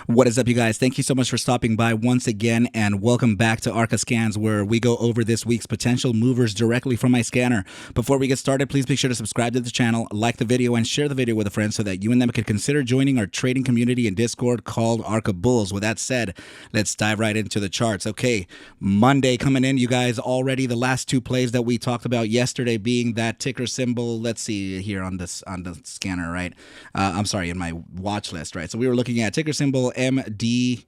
What is up, you guys? Thank you so much for stopping by once again, and welcome back to Arca-Scans, where we go over this week's potential movers directly from my scanner. Before we get started, please make sure to subscribe to the channel, like the video, and share the video with a friend so that you and them could consider joining our trading community in Discord called Arca Bulls. With that said, let's dive right into the charts. Okay, Monday coming in, you guys. Already the last two plays that we talked about yesterday being that ticker symbol. Let's see here on the scanner, right? I'm sorry, in my watch list, right? So we were looking at ticker symbol MODG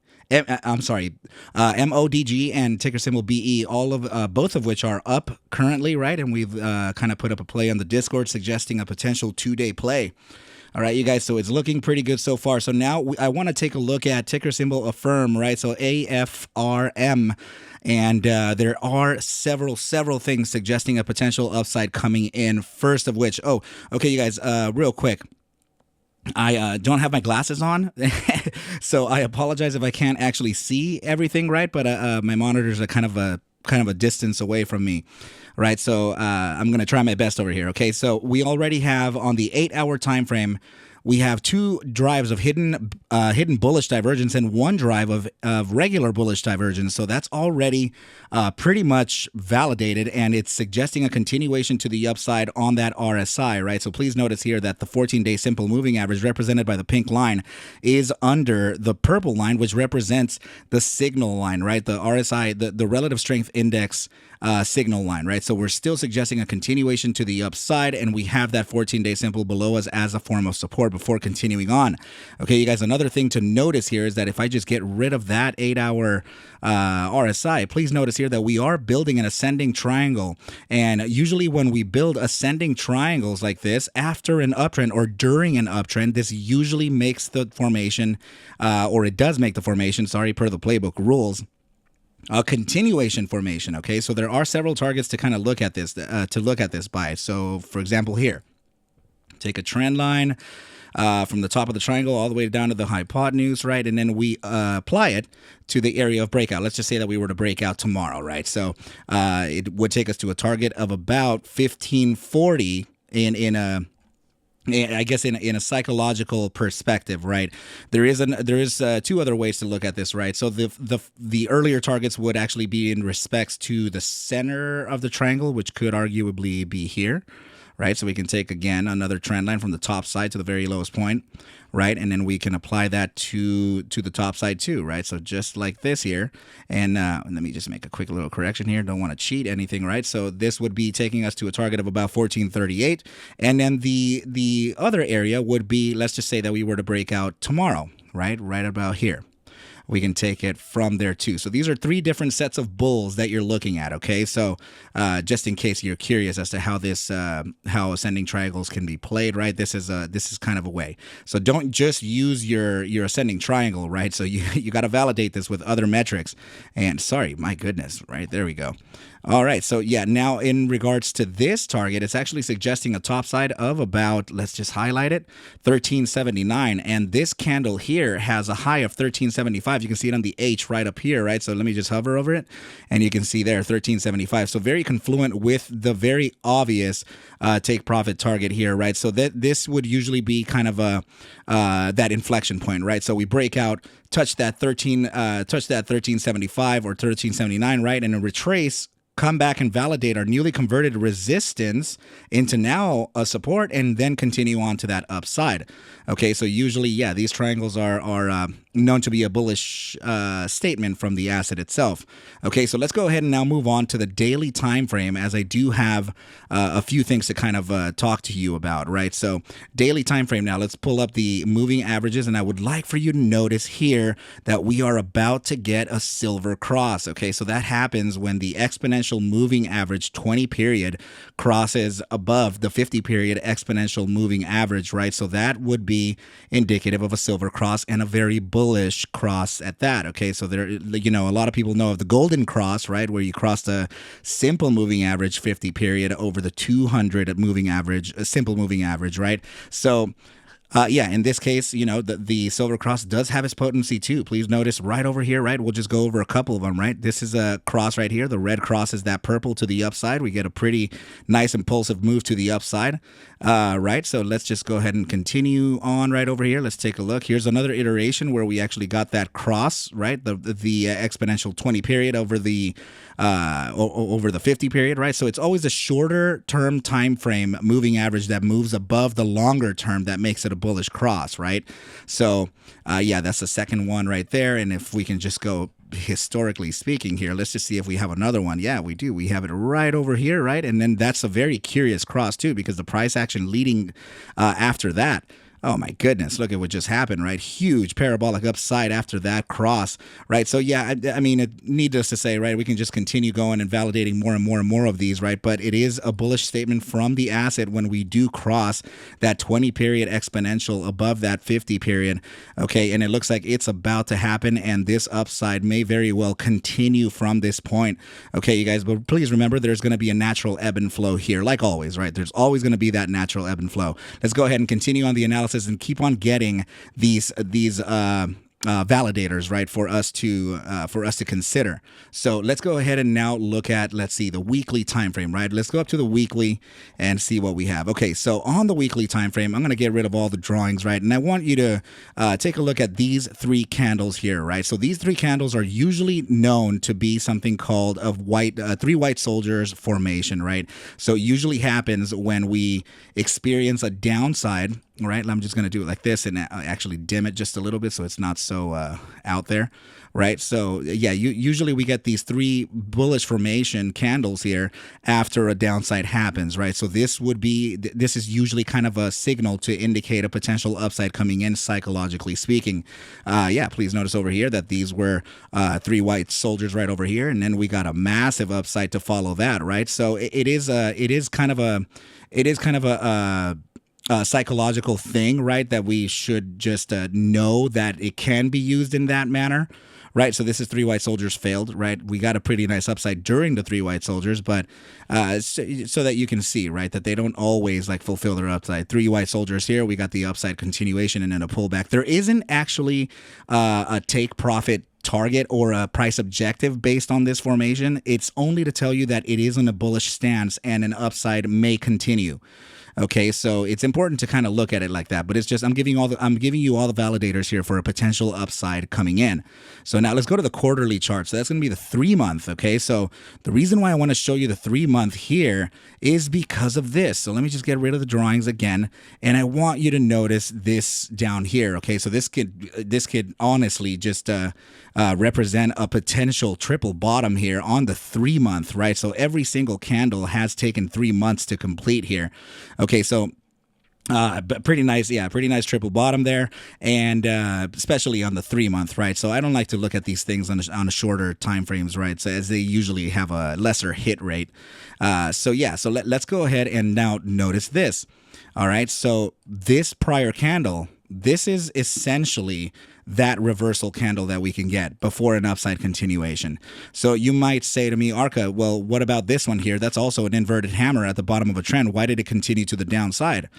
and ticker symbol BE, all of both of which are up currently, right? And we've kind of put up a play on the Discord suggesting a potential 2-day play. All right, you guys, so it's looking pretty good so far. So now I want to take a look at ticker symbol Affirm, right? So AFRM. And there are several things suggesting a potential upside coming in. First of which, okay, you guys, real quick. I don't have my glasses on, so I apologize if I can't actually see everything, right? But my monitors are kind of a distance away from me, right? So I'm going to try my best over here, okay? So we already have on the 8-hour time frame, we have two drives of hidden bullish divergence and one drive of regular bullish divergence. So that's already pretty much validated, and it's suggesting a continuation to the upside on that RSI, right? So please notice here that the 14-day simple moving average represented by the pink line is under the purple line, which represents the signal line, right? The RSI, the relative strength index signal line, right? So we're still suggesting a continuation to the upside, and we have that 14-day simple below us as a form of support before continuing on. Okay, you guys, another thing to notice here is that if I just get rid of that 8-hour RSI, please notice here that we are building an ascending triangle. And usually when we build ascending triangles like this after an uptrend or during an uptrend, this usually makes the formation, or it does make the formation, sorry, per the playbook rules, a continuation formation. Okay, so there are several targets to kind of look at this by. So for example, here, take a trend line from the top of the triangle all the way down to the hypotenuse, right? And then we apply it to the area of breakout. Let's just say that we were to break out tomorrow, right? So it would take us to a target of about 1540 in a psychological perspective, right? There is two other ways to look at this, right? So the earlier targets would actually be in respects to the center of the triangle, which could arguably be here, right? So we can take, again, another trend line from the top side to the very lowest point, right? And then we can apply that to the top side too, right? So just like this here. And let me just make a quick little correction here. Don't want to cheat anything, right? So this would be taking us to a target of about 1438. And then the other area would be, let's just say that we were to break out tomorrow, right? Right about here. We can take it from there too. So these are three different sets of bulls that you're looking at, okay? So just in case you're curious as to how how ascending triangles can be played, right? This is kind of a way. So don't just use your ascending triangle, right? So you got to validate this with other metrics. And sorry, my goodness, right? There we go. All right, so yeah, now in regards to this target, it's actually suggesting a top side of about, let's just highlight it, 1379. And this candle here has a high of 1375. You can see it on the H right up here, right? So let me just hover over it, and you can see there 1375. So very confluent with the very obvious take profit target here, right? So this would usually be kind of that inflection point, right? So we break out, touch that 1375 or 1379, right? And then retrace, come back and validate our newly converted resistance into now a support, and then continue on to that upside. Okay, so usually, yeah, these triangles are known to be a bullish statement from the asset itself. Okay, so let's go ahead and now move on to the daily time frame, as I do have a few things to kind of talk to you about, right? So daily time frame now, let's pull up the moving averages, and I would like for you to notice here that we are about to get a silver cross. Okay, so that happens when the exponential moving average 20 period crosses above the 50 period exponential moving average, right? So that would be indicative of a silver cross, and a very bullish cross at that. Okay, so there, a lot of people know of the golden cross, right, where you cross the simple moving average 50 period over the 200 moving average, simple moving average, right? So Yeah, in this case, you know, the Silver Cross does have its potency too. Please notice right over here, right? We'll just go over a couple of them, right? This is a cross right here. The red cross is that purple to the upside. We get a pretty nice impulsive move to the upside, right? So let's just go ahead and continue on right over here. Let's take a look. Here's another iteration where we actually got that cross, right? The exponential 20 period over the over the 50 period, right? So it's always a shorter term time frame moving average that moves above the longer term that makes it a bullish cross, right? So yeah, that's the second one right there. And if we can just go historically speaking here, let's just see if we have another one. Yeah, we do. We have it right over here, right? And then that's a very curious cross too, because the price action leading after that. Oh my goodness, look at what just happened, right? Huge parabolic upside after that cross, right? So yeah, I mean, needless to say, right, we can just continue going and validating more and more and more of these, right? But it is a bullish statement from the asset when we do cross that 20 period exponential above that 50 period, okay? And it looks like it's about to happen, and this upside may very well continue from this point, okay, you guys? But please remember, there's going to be a natural ebb and flow here, like always, right? There's always going to be that natural ebb and flow. Let's go ahead and continue on the analysis and keep on getting these validators, right, for us to consider. So let's go ahead and now look at, let's see, the weekly time frame, right? Let's go up to the weekly and see what we have. Okay, so on the weekly time frame, I'm going to get rid of all the drawings, right? And I want you to take a look at these three candles here, right? So these three candles are usually known to be something called a three white soldiers formation, right? So it usually happens when we experience a downside. All right, I'm just going to do it like this and actually dim it just a little bit so it's not so out there, right? So yeah, usually we get these three bullish formation candles here after a downside happens, right? So this is usually kind of a signal to indicate a potential upside coming in, psychologically speaking. Yeah, please notice over here that these were three white soldiers right over here, and then we got a massive upside to follow that, right? So it is kind of a psychological thing, right? That we should just know that it can be used in that manner, right? So this is three white soldiers failed, right? We got a pretty nice upside during the three white soldiers, but so that you can see, right, that they don't always like fulfill their upside. Three white soldiers here, we got the upside continuation and then a pullback. There isn't actually a take profit target or a price objective based on this formation. It's only to tell you that it is in a bullish stance and an upside may continue. Okay, so it's important to kind of look at it like that, but it's just I'm giving you all the validators here for a potential upside coming in. So now let's go to the quarterly chart. So that's going to be the 3-month. Okay, so the reason why I want to show you the 3-month here is because of this. So let me just get rid of the drawings again, and I want you to notice this down here. Okay, so this could honestly just represent a potential triple bottom here on the 3-month, right? So every single candle has taken 3 months to complete here. Okay, so but pretty nice, yeah, pretty nice triple bottom there, and especially on the 3-month, right? So I don't like to look at these things on a shorter time frames, right? So as they usually have a lesser hit rate. So yeah, so let's go ahead and now notice this. All right, so this prior candle, this is essentially that reversal candle that we can get before an upside continuation. So you might say to me, Arca, well, what about this one here? That's also an inverted hammer at the bottom of a trend. Why did it continue to the downside?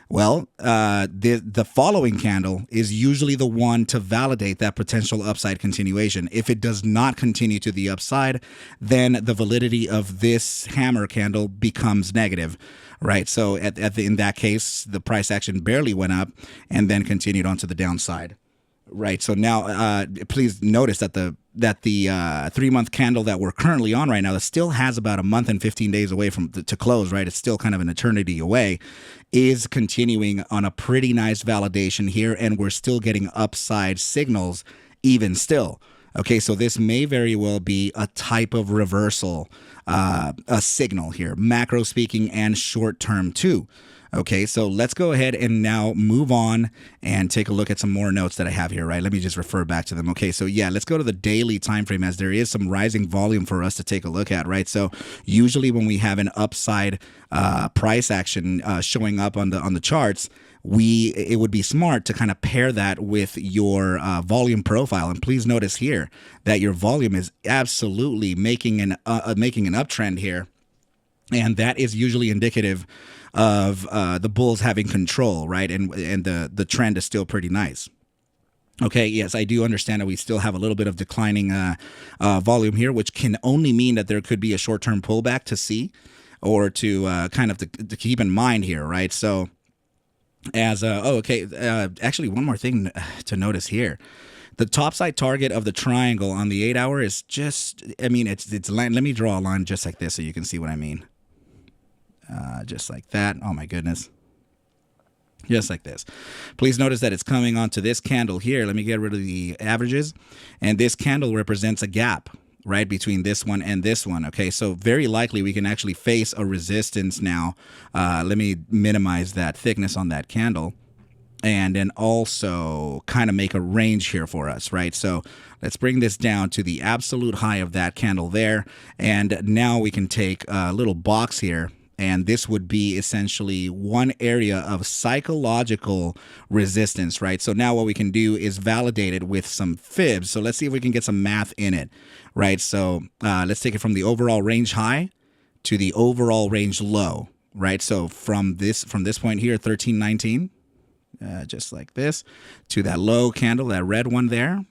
Well, the following candle is usually the one to validate that potential upside continuation. If it does not continue to the upside, then the validity of this hammer candle becomes negative, right? So in that case, the price action barely went up and then continued on to the downside. Right. So now, please notice that the 3-month candle that we're currently on right now, that still has about a month and 15 days away to close. Right. It's still kind of an eternity away, is continuing on a pretty nice validation here. And we're still getting upside signals even still. Okay. So this may very well be a type of reversal, a signal here, macro speaking and short term too. Okay, so let's go ahead and now move on and take a look at some more notes that I have here, right? Let me just refer back to them. Okay, so yeah, let's go to the daily time frame as there is some rising volume for us to take a look at, right? So usually when we have an upside price action showing up on the charts, it would be smart to kind of pair that with your volume profile. And please notice here that your volume is absolutely making an uptrend here. And that is usually indicative of the bulls having control, right? And the trend is still pretty nice. Okay, yes, I do understand that we still have a little bit of declining volume here, which can only mean that there could be a short-term pullback to see, or to kind of to keep in mind here, right? So as actually one more thing to notice here. The topside target of the triangle on the 8-hour is just, I mean, it's let me draw a line just like this so you can see what I mean. Just like that. Oh my goodness. Just like this. Please notice that it's coming onto this candle here. Let me get rid of the averages. And this candle represents a gap, right, between this one and this one. Okay, so very likely we can actually face a resistance now. Let me minimize that thickness on that candle. And then also kind of make a range here for us, right? So let's bring this down to the absolute high of that candle there. And now we can take a little box here. And this would be essentially one area of psychological resistance, right? So now what we can do is validate it with some fibs. So let's see if we can get some math in it, right? So let's take it from the overall range high to the overall range low, right? So from this point here, 1319, just like this, to that low candle, that red one there.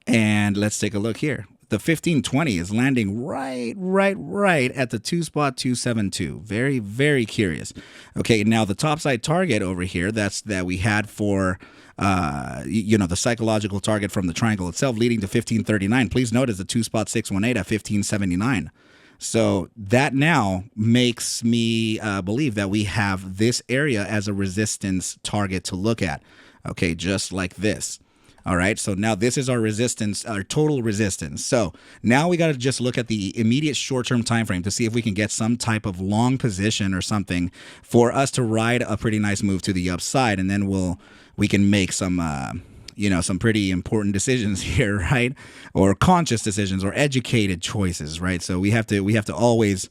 And let's take a look here. The 1520 is landing right at the 2.272. Very, very curious. Okay, now the topside target over here, that we had for, the psychological target from the triangle itself leading to 1539. Please notice the 2.618 at 1579. So that now makes me believe that we have this area as a resistance target to look at. Okay, just like this. All right, so now this is our resistance, our total resistance. So now we got to just look at the immediate short-term time frame to see if we can get some type of long position or something for us to ride a pretty nice move to the upside, and then we can make some some pretty important decisions here, right? Or conscious decisions or educated choices, right? So we have to always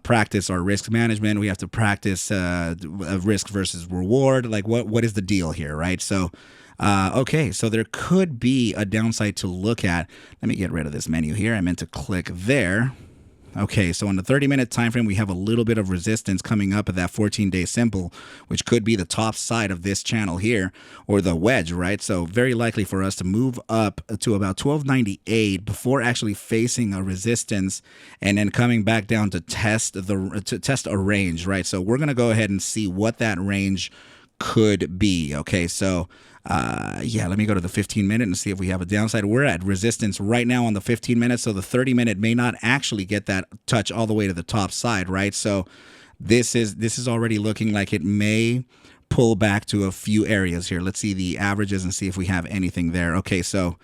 practice our risk management. We have to practice risk versus reward. Like what is the deal here, right? So okay, so there could be a downside to look at. Let me get rid of this menu here. I meant to click there. Okay, so on the 30-minute time frame, we have a little bit of resistance coming up at that 14-day simple, which could be the top side of this channel here, or the wedge, right? So very likely for us to move up to about 1298 before actually facing a resistance, and then coming back down to test a range, right? So we're gonna go ahead and see what that range could be. Okay, so let me go to the 15-minute and see if we have a downside. We're at resistance right now on the 15-minute, so the 30-minute may not actually get that touch all the way to the top side, right? So this is already looking like it may pull back to a few areas here. Let's see the averages and see if we have anything there. Okay, so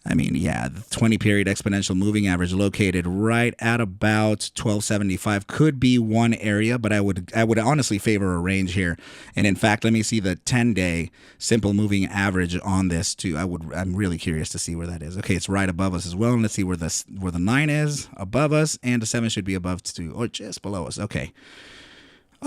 I mean, yeah, the 20-period exponential moving average located right at about 1275 could be one area, but I would honestly favor a range here. And in fact, let me see the 10-day simple moving average on this too. I'm really curious to see where that is. Okay, it's right above us as well. And let's see where the 9 is above us, and the 7 should be above too, or just below us. Okay.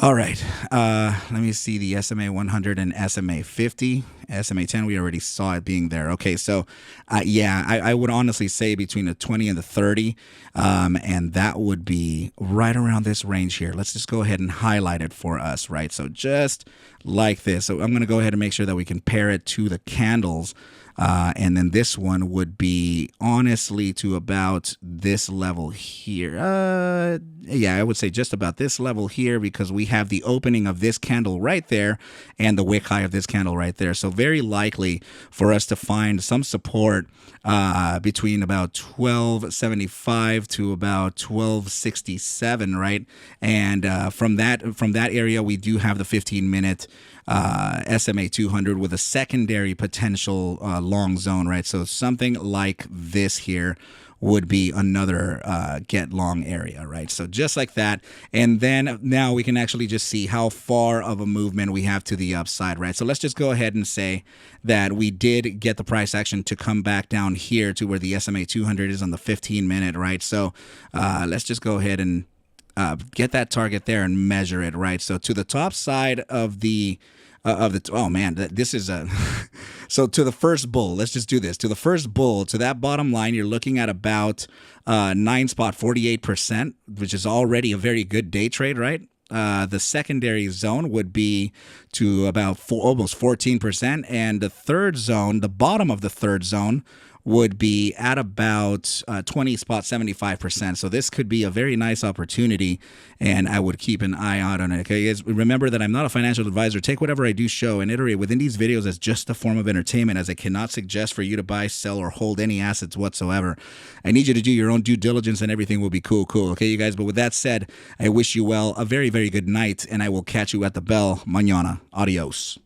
All right, let me see the SMA 100 and SMA 50. SMA 10, we already saw it being there. Okay, so I would honestly say between the 20 and the 30, and that would be right around this range here. Let's just go ahead and highlight it for us, right? So just like this. So I'm going to go ahead and make sure that we can pair it to the candles. And then this one would be honestly to about this level here. I would say just about this level here, because we have the opening of this candle right there and the wick high of this candle right there. So very likely for us to find some support between about 1275 to about 1267, right? And from that area, we do have the 15-minute SMA 200 with a secondary potential long zone, right? So something like this here would be another get long area, right? So just like that. And then now we can actually just see how far of a movement we have to the upside, right? So let's just go ahead and say that we did get the price action to come back down here to where the SMA 200 is on the 15-minute, right? So let's just go ahead and get that target there and measure it, right? So to the top side of the of the oh man, this is a so to the first bull. Let's just do this to the first bull to that bottom line. You're looking at about 48%, which is already a very good day trade, right? The secondary zone would be to about almost 14%, and the third zone, the bottom of the third zone, would be at about 75%. So this could be a very nice opportunity, and I would keep an eye out on it. Okay, guys, remember that I'm not a financial advisor. Take whatever I do show and iterate within these videos as just a form of entertainment, as I cannot suggest for you to buy, sell, or hold any assets whatsoever. I need you to do your own due diligence, and everything will be cool. Okay, you guys. But with that said, I wish you well, a very, very good night, and I will catch you at the bell mañana. Adios.